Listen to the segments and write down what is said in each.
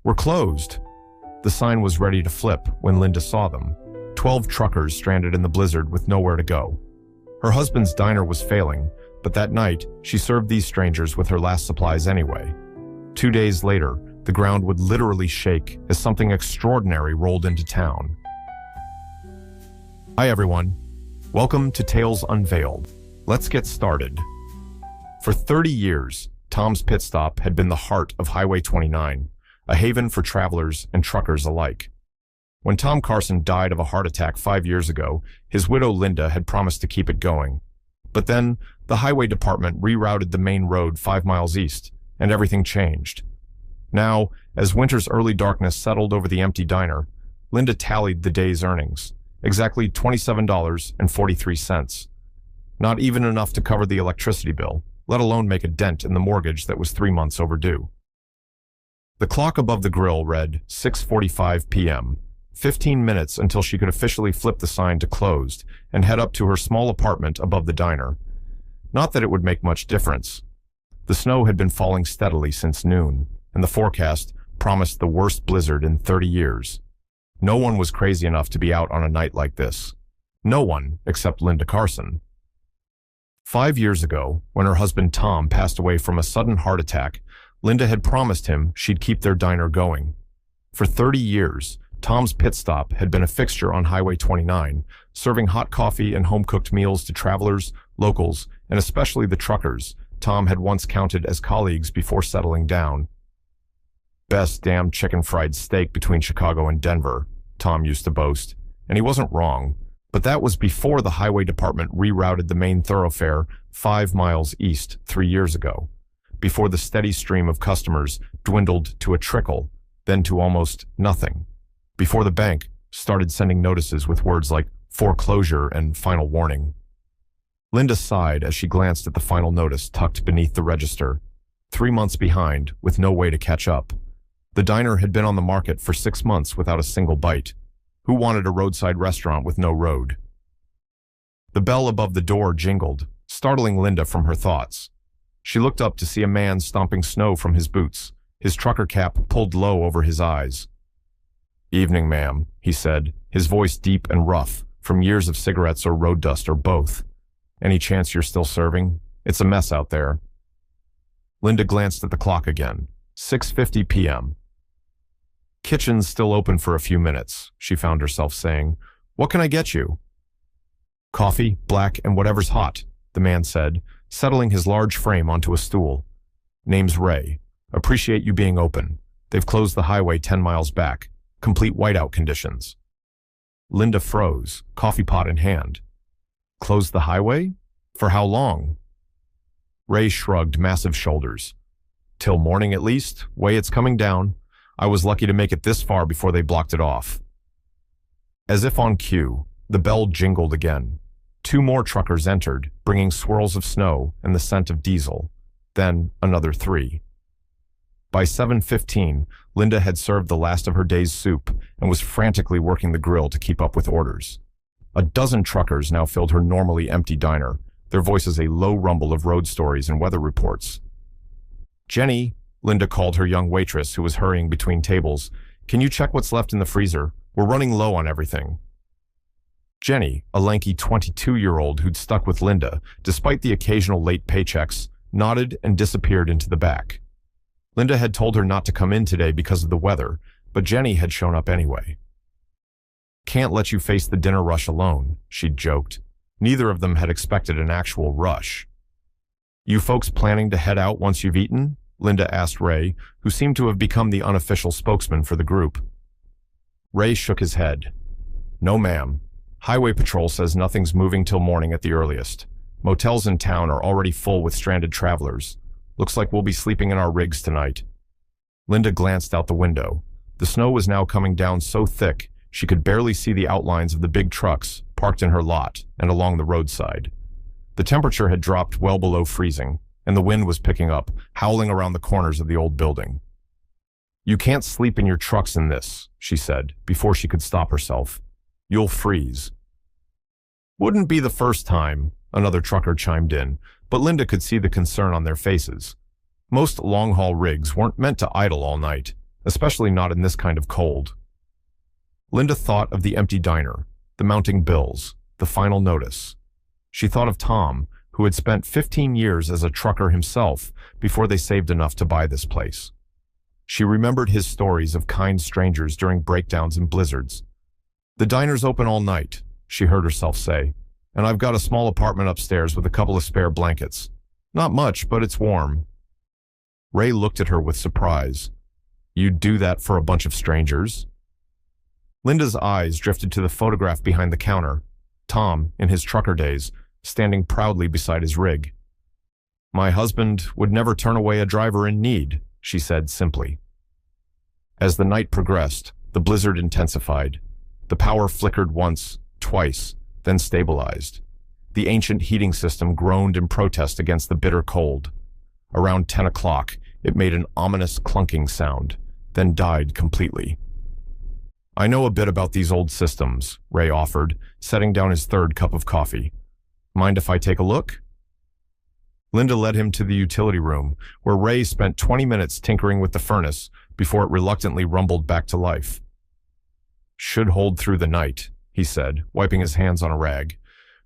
"We're closed." The sign was ready to flip when Linda saw them. 12 truckers stranded in the blizzard with nowhere to go. Her husband's diner was failing, but that night, she served these strangers with her last supplies anyway. 2 days later, the ground would literally shake as something extraordinary rolled into town. Hi everyone. Welcome to Tales Unveiled. Let's get started. For 30 years, Tom's Pit Stop had been the heart of Highway 29, a haven for travelers and truckers alike. When Tom Carson died of a heart attack 5 years ago, his widow Linda had promised to keep it going. But then, the highway department rerouted the main road 5 miles east, and everything changed. Now, as winter's early darkness settled over the empty diner, Linda tallied the day's earnings, exactly $27.43. Not even enough to cover the electricity bill, let alone make a dent in the mortgage that was 3 months overdue. The clock above the grill read 6:45 p.m., 15 minutes until she could officially flip the sign to closed and head up to her small apartment above the diner. Not that it would make much difference. The snow had been falling steadily since noon, and the forecast promised the worst blizzard in 30 years. No one was crazy enough to be out on a night like this. No one except Linda Carson. 5 years ago, when her husband Tom passed away from a sudden heart attack, Linda had promised him she'd keep their diner going. For 30 years, Tom's Pit Stop had been a fixture on Highway 29, serving hot coffee and home-cooked meals to travelers, locals, and especially the truckers Tom had once counted as colleagues before settling down. "Best damn chicken fried steak between Chicago and Denver," Tom used to boast, and he wasn't wrong, but that was before the highway department rerouted the main thoroughfare 5 miles east 3 years ago, before the steady stream of customers dwindled to a trickle, then to almost nothing, before the bank started sending notices with words like foreclosure and final warning. Linda sighed as she glanced at the final notice tucked beneath the register. 3 months behind, with no way to catch up. The diner had been on the market for 6 months without a single bite. Who wanted a roadside restaurant with no road? The bell above the door jingled, startling Linda from her thoughts. She looked up to see a man stomping snow from his boots, his trucker cap pulled low over his eyes. "Evening, ma'am," he said, his voice deep and rough, from years of cigarettes or road dust or both. "Any chance you're still serving? It's a mess out there." Linda glanced at the clock again. 6:50 p.m. "Kitchen's still open for a few minutes," she found herself saying. "What can I get you?" "Coffee, black, and whatever's hot," the man said, settling his large frame onto a stool. "Name's Ray. Appreciate you being open. They've closed the highway 10 miles back. Complete whiteout conditions." Linda froze, coffee pot in hand. "Closed the highway? For how long?" Ray shrugged massive shoulders. "Till morning at least, way it's coming down. I was lucky to make it this far before they blocked it off." As if on cue, the bell jingled again. 2 more truckers entered, bringing swirls of snow and the scent of diesel. Then another 3. By 7:15, Linda had served the last of her day's soup and was frantically working the grill to keep up with orders. A dozen truckers now filled her normally empty diner, their voices a low rumble of road stories and weather reports. "Jenny," Linda called her young waitress who was hurrying between tables, "can you check what's left in the freezer? We're running low on everything." Jenny, a lanky 22-year-old who'd stuck with Linda, despite the occasional late paychecks, nodded and disappeared into the back. Linda had told her not to come in today because of the weather, but Jenny had shown up anyway. "Can't let you face the dinner rush alone," she'd joked. Neither of them had expected an actual rush. "You folks planning to head out once you've eaten?" Linda asked Ray, who seemed to have become the unofficial spokesman for the group. Ray shook his head. "No, ma'am. Highway Patrol says nothing's moving till morning at the earliest. Motels in town are already full with stranded travelers. Looks like we'll be sleeping in our rigs tonight." Linda glanced out the window. The snow was now coming down so thick she could barely see the outlines of the big trucks parked in her lot and along the roadside. The temperature had dropped well below freezing, and the wind was picking up, howling around the corners of the old building. "You can't sleep in your trucks in this," she said, before she could stop herself. "You'll freeze." "Wouldn't be the first time," another trucker chimed in, but Linda could see the concern on their faces. Most long-haul rigs weren't meant to idle all night. especially not in this kind of cold. Linda thought of the empty diner, the mounting bills, the final notice. She thought of Tom, who had spent 15 years as a trucker himself before they saved enough to buy this place. She remembered his stories of kind strangers during breakdowns and blizzards. "The diner's open all night," she heard herself say, "and I've got a small apartment upstairs with a couple of spare blankets. Not much, but it's warm." Ray looked at her with surprise. "You'd do that for a bunch of strangers?" Linda's eyes drifted to the photograph behind the counter, Tom, in his trucker days, standing proudly beside his rig. "My husband would never turn away a driver in need," she said simply. As the night progressed, the blizzard intensified. The power flickered once, twice, then stabilized. The ancient heating system groaned in protest against the bitter cold. Around 10 o'clock, it made an ominous clunking sound, then died completely. "I know a bit about these old systems," Ray offered, setting down his third cup of coffee. "Mind if I take a look?" Linda led him to the utility room, where Ray spent 20 minutes tinkering with the furnace before it reluctantly rumbled back to life. "Should hold through the night," he said, wiping his hands on a rag.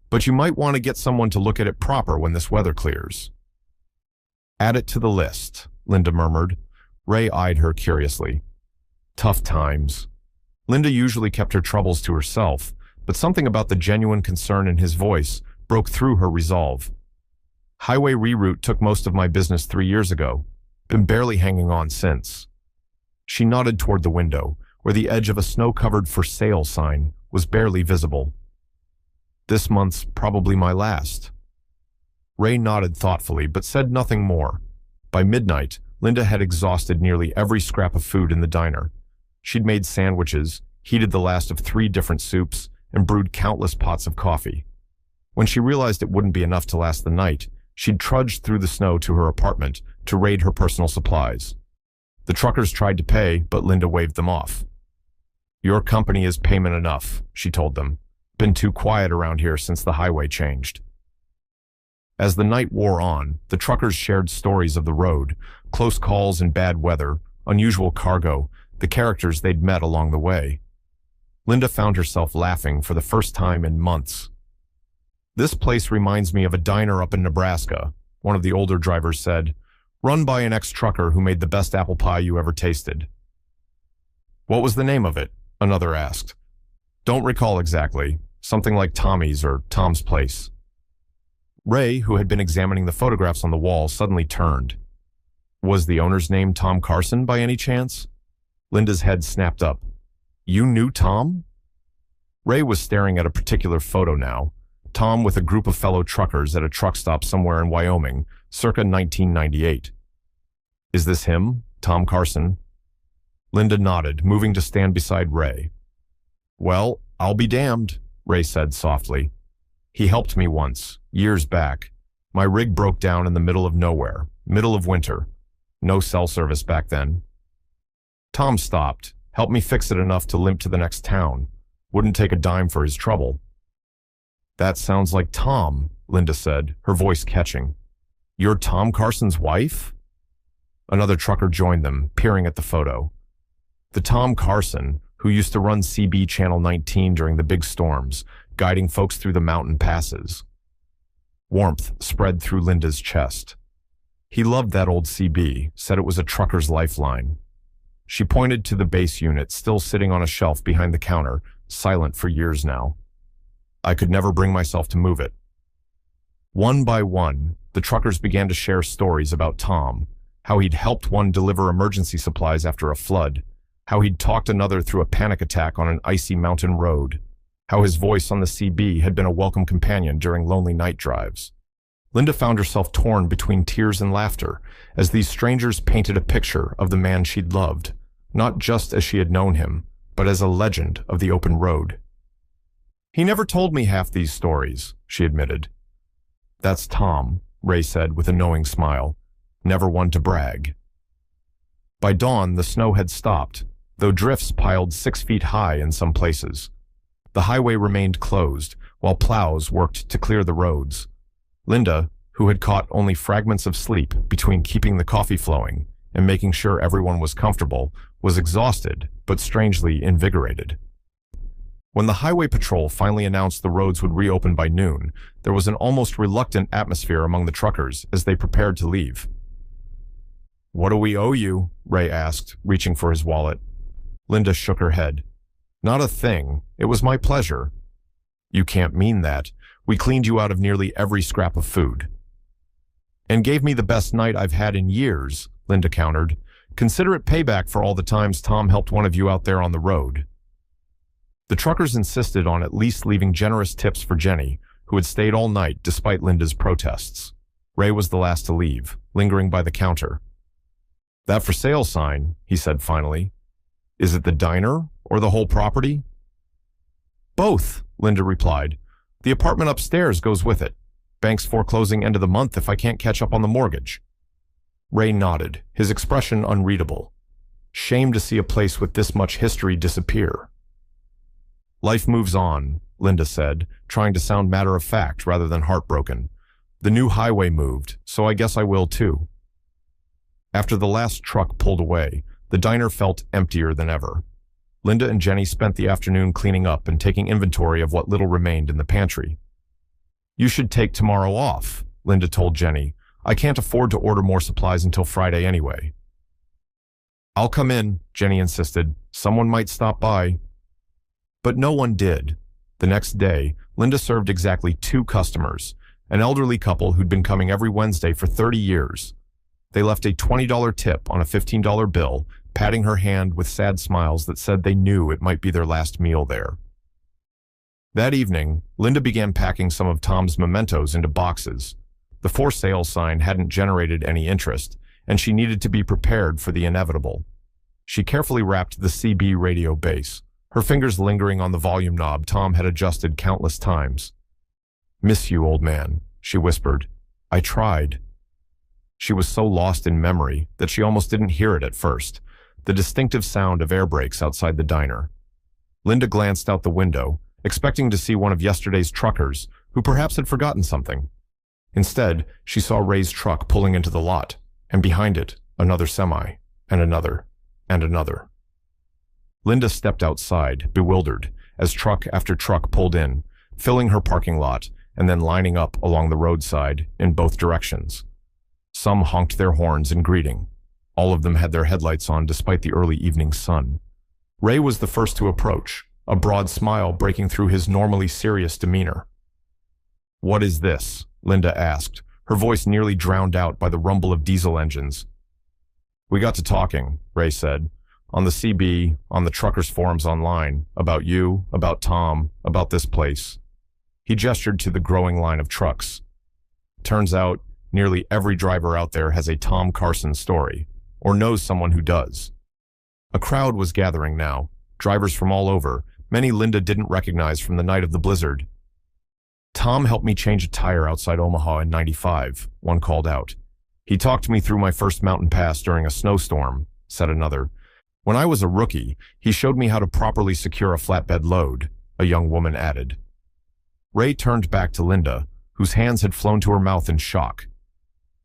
"But you might want to get someone to look at it proper when this weather clears." "Add it to the list," Linda murmured. Ray eyed her curiously. Tough times. Linda usually kept her troubles to herself, but something about the genuine concern in his voice broke through her resolve. "Highway reroute took most of my business 3 years ago. Been barely hanging on since." She nodded toward the window, where the edge of a snow-covered "for sale" sign was barely visible. "This month's probably my last." Ray nodded thoughtfully, but said nothing more. By midnight, Linda had exhausted nearly every scrap of food in the diner. She'd made sandwiches, heated the last of 3 different soups, and brewed countless pots of coffee. When she realized it wouldn't be enough to last the night, she'd trudged through the snow to her apartment to raid her personal supplies. The truckers tried to pay, but Linda waved them off. "Your company is payment enough," she told them. "Been too quiet around here since the highway changed." As the night wore on, the truckers shared stories of the road, close calls and bad weather, unusual cargo, the characters they'd met along the way. Linda found herself laughing for the first time in months. "This place reminds me of a diner up in Nebraska," one of the older drivers said, "run by an ex-trucker who made the best apple pie you ever tasted." "What was the name of it?" another asked. "Don't recall exactly. Something like Tommy's or Tom's Place." Ray, who had been examining the photographs on the wall, suddenly turned. "Was the owner's name Tom Carson by any chance?" Linda's head snapped up. "You knew Tom?" Ray was staring at a particular photo now. Tom with a group of fellow truckers at a truck stop somewhere in Wyoming, circa 1998. "Is this him, Tom Carson?" Linda nodded, moving to stand beside Ray. "Well, I'll be damned," Ray said softly. "He helped me once, years back. My rig broke down in the middle of nowhere, middle of winter. No cell service back then. Tom stopped, helped me fix it enough to limp to the next town. Wouldn't take a dime for his trouble." "That sounds like Tom," Linda said, her voice catching. "You're Tom Carson's wife?" Another trucker joined them, peering at the photo. The Tom Carson, who used to run CB Channel 19 during the big storms, guiding folks through the mountain passes. Warmth spread through Linda's chest. He loved that old CB, said it was a trucker's lifeline. She pointed to the base unit still sitting on a shelf behind the counter, silent for years now. "I could never bring myself to move it." One by one, the truckers began to share stories about Tom, how he'd helped one deliver emergency supplies after a flood, how he'd talked another through a panic attack on an icy mountain road, how his voice on the CB had been a welcome companion during lonely night drives. Linda found herself torn between tears and laughter as these strangers painted a picture of the man she'd loved, not just as she had known him, but as a legend of the open road. "He never told me half these stories," she admitted. "That's Tom," Ray said with a knowing smile. "Never one to brag." By dawn, the snow had stopped, though drifts piled 6 feet high in some places. The highway remained closed, while plows worked to clear the roads. Linda, who had caught only fragments of sleep between keeping the coffee flowing and making sure everyone was comfortable, was exhausted, but strangely invigorated. When the highway patrol finally announced the roads would reopen by noon, there was an almost reluctant atmosphere among the truckers as they prepared to leave. "What do we owe you?" Ray asked, reaching for his wallet. Linda shook her head. "Not a thing. It was my pleasure." "You can't mean that. We cleaned you out of nearly every scrap of food." "And gave me the best night I've had in years," Linda countered. "Consider it payback for all the times Tom helped one of you out there on the road." The truckers insisted on at least leaving generous tips for Jenny, who had stayed all night despite Linda's protests. Ray was the last to leave, lingering by the counter. "That for sale sign," he said finally. "Is it the diner or the whole property?" "Both," Linda replied. "The apartment upstairs goes with it. Bank's foreclosing end of the month if I can't catch up on the mortgage." Ray nodded, his expression unreadable. Shame to see a place with this much history disappear. "Life moves on," Linda said, trying to sound matter-of-fact rather than heartbroken. "The new highway moved, so I guess I will too." After the last truck pulled away, the diner felt emptier than ever. Linda and Jenny spent the afternoon cleaning up and taking inventory of what little remained in the pantry. "You should take tomorrow off," Linda told Jenny. "I can't afford to order more supplies until Friday anyway." "I'll come in," Jenny insisted. "Someone might stop by." But no one did. The next day, Linda served exactly 2 customers, an elderly couple who'd been coming every Wednesday for 30 years. They left a $20 tip on a $15 bill, patting her hand with sad smiles that said they knew it might be their last meal there. That evening, Linda began packing some of Tom's mementos into boxes. The for sale sign hadn't generated any interest, and she needed to be prepared for the inevitable. She carefully wrapped the CB radio base, her fingers lingering on the volume knob Tom had adjusted countless times. "Miss you, old man," she whispered. "I tried." She was so lost in memory that she almost didn't hear it at first, the distinctive sound of air brakes outside the diner. Linda glanced out the window, expecting to see one of yesterday's truckers, who perhaps had forgotten something. Instead, she saw Ray's truck pulling into the lot, and behind it, another semi, and another, and another. Linda stepped outside, bewildered, as truck after truck pulled in, filling her parking lot and then lining up along the roadside in both directions. Some honked their horns in greeting. All of them had their headlights on despite the early evening sun. Ray was the first to approach, a broad smile breaking through his normally serious demeanor. "What is this?" Linda asked, her voice nearly drowned out by the rumble of diesel engines. "We got to talking," Ray said. "On the CB, on the truckers' forums online, about you, about Tom, about this place." He gestured to the growing line of trucks. "Turns out, nearly every driver out there has a Tom Carson story, or knows someone who does." A crowd was gathering now, drivers from all over, many Linda didn't recognize from the night of the blizzard. "Tom helped me change a tire outside Omaha in '95, one called out. "He talked me through my first mountain pass during a snowstorm," said another. "When I was a rookie, he showed me how to properly secure a flatbed load," a young woman added. Ray turned back to Linda, whose hands had flown to her mouth in shock.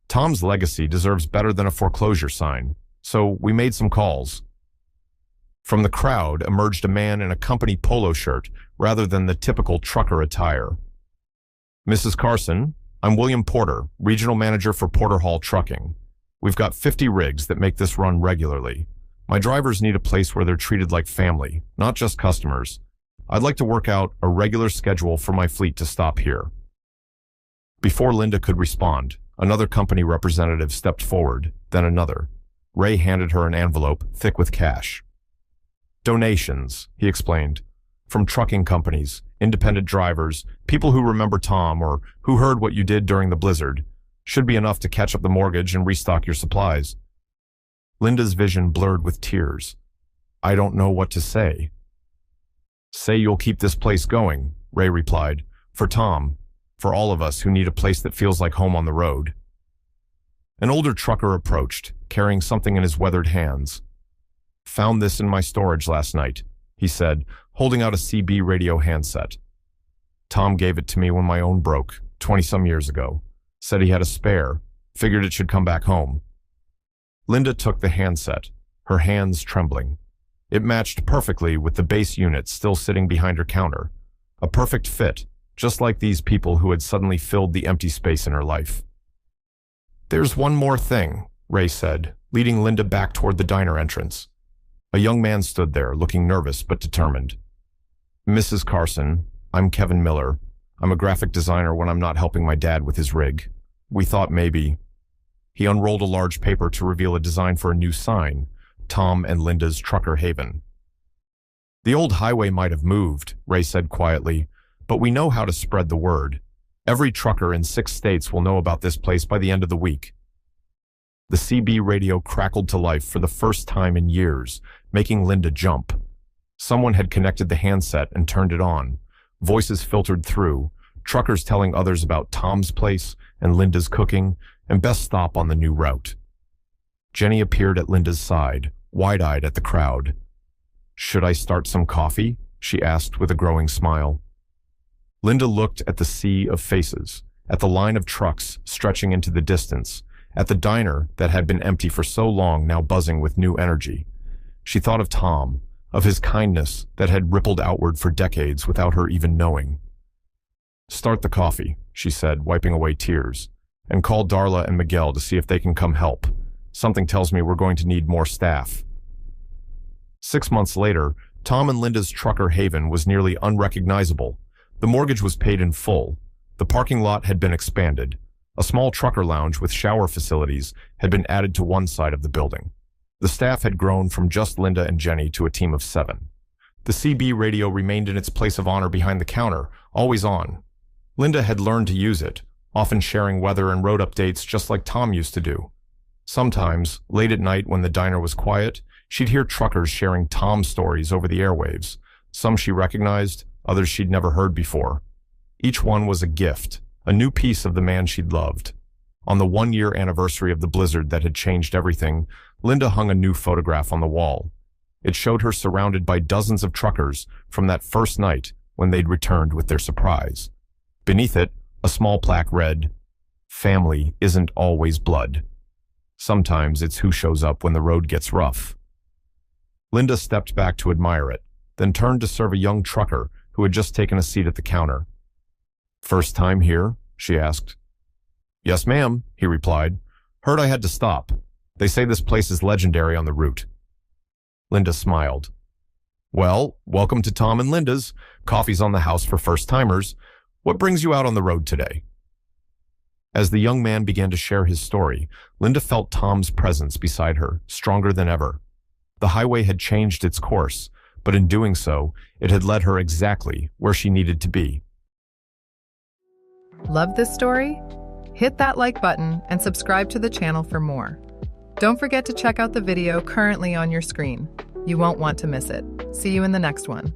"Tom's legacy deserves better than a foreclosure sign, so we made some calls." From the crowd emerged a man in a company polo shirt rather than the typical trucker attire. "Mrs. Carson, I'm William Porter, Regional Manager for Porter Hall Trucking. We've got 50 rigs that make this run regularly. My drivers need a place where they're treated like family, not just customers. I'd like to work out a regular schedule for my fleet to stop here." Before Linda could respond, another company representative stepped forward, then another. Ray handed her an envelope thick with cash. "Donations," he explained, "from trucking companies, independent drivers, people who remember Tom or who heard what you did during the blizzard. Should be enough to catch up the mortgage and restock your supplies." Linda's vision blurred with tears. "I don't know what to say." "Say you'll keep this place going," Ray replied. "For Tom, for all of us who need a place that feels like home on the road." An older trucker approached, carrying something in his weathered hands. "Found this in my storage last night," he said, holding out a CB radio handset. "Tom gave it to me when my own broke, 20-some years ago. Said he had a spare, figured it should come back home." Linda took the handset, her hands trembling. It matched perfectly with the base unit still sitting behind her counter. A perfect fit, just like these people who had suddenly filled the empty space in her life. "There's one more thing," Ray said, leading Linda back toward the diner entrance. A young man stood there, looking nervous but determined. "Mrs. Carson, I'm Kevin Miller. I'm a graphic designer when I'm not helping my dad with his rig. We thought maybe—" He unrolled a large paper to reveal a design for a new sign, Tom and Linda's Trucker Haven. "The old highway might have moved," Ray said quietly, "but we know how to spread the word. Every trucker in 6 states will know about this place by the end of the week." The CB radio crackled to life for the first time in years, making Linda jump. Someone had connected the handset and turned it on. Voices filtered through, truckers telling others about Tom's place and Linda's cooking, and best stop on the new route. Jenny appeared at Linda's side, wide-eyed at the crowd. "Should I start some coffee?" she asked with a growing smile. Linda looked at the sea of faces, at the line of trucks stretching into the distance, at the diner that had been empty for so long now buzzing with new energy. She thought of Tom, of his kindness that had rippled outward for decades without her even knowing. "Start the coffee," she said, wiping away tears, "and call Darla and Miguel to see if they can come help. Something tells me we're going to need more staff." 6 months later, Tom and Linda's Trucker Haven was nearly unrecognizable. The mortgage was paid in full. The parking lot had been expanded. A small trucker lounge with shower facilities had been added to one side of the building. The staff had grown from just Linda and Jenny to a team of 7. The CB radio remained in its place of honor behind the counter, always on. Linda had learned to use it, often sharing weather and road updates just like Tom used to do. Sometimes, late at night when the diner was quiet, she'd hear truckers sharing Tom stories over the airwaves. Some she recognized, others she'd never heard before. Each one was a gift, a new piece of the man she'd loved. On the 1-year anniversary of the blizzard that had changed everything, Linda hung a new photograph on the wall. It showed her surrounded by dozens of truckers from that first night when they'd returned with their surprise. Beneath it, a small plaque read, "Family isn't always blood. Sometimes it's who shows up when the road gets rough." Linda stepped back to admire it, then turned to serve a young trucker who had just taken a seat at the counter. "First time here?" she asked. "Yes, ma'am," he replied. "Heard I had to stop. They say this place is legendary on the route." Linda smiled. "Well, welcome to Tom and Linda's. Coffee's on the house for first-timers. What brings you out on the road today?" As the young man began to share his story, Linda felt Tom's presence beside her, stronger than ever. The highway had changed its course, but in doing so, it had led her exactly where she needed to be. Love this story? Hit that like button and subscribe to the channel for more. Don't forget to check out the video currently on your screen. You won't want to miss it. See you in the next one.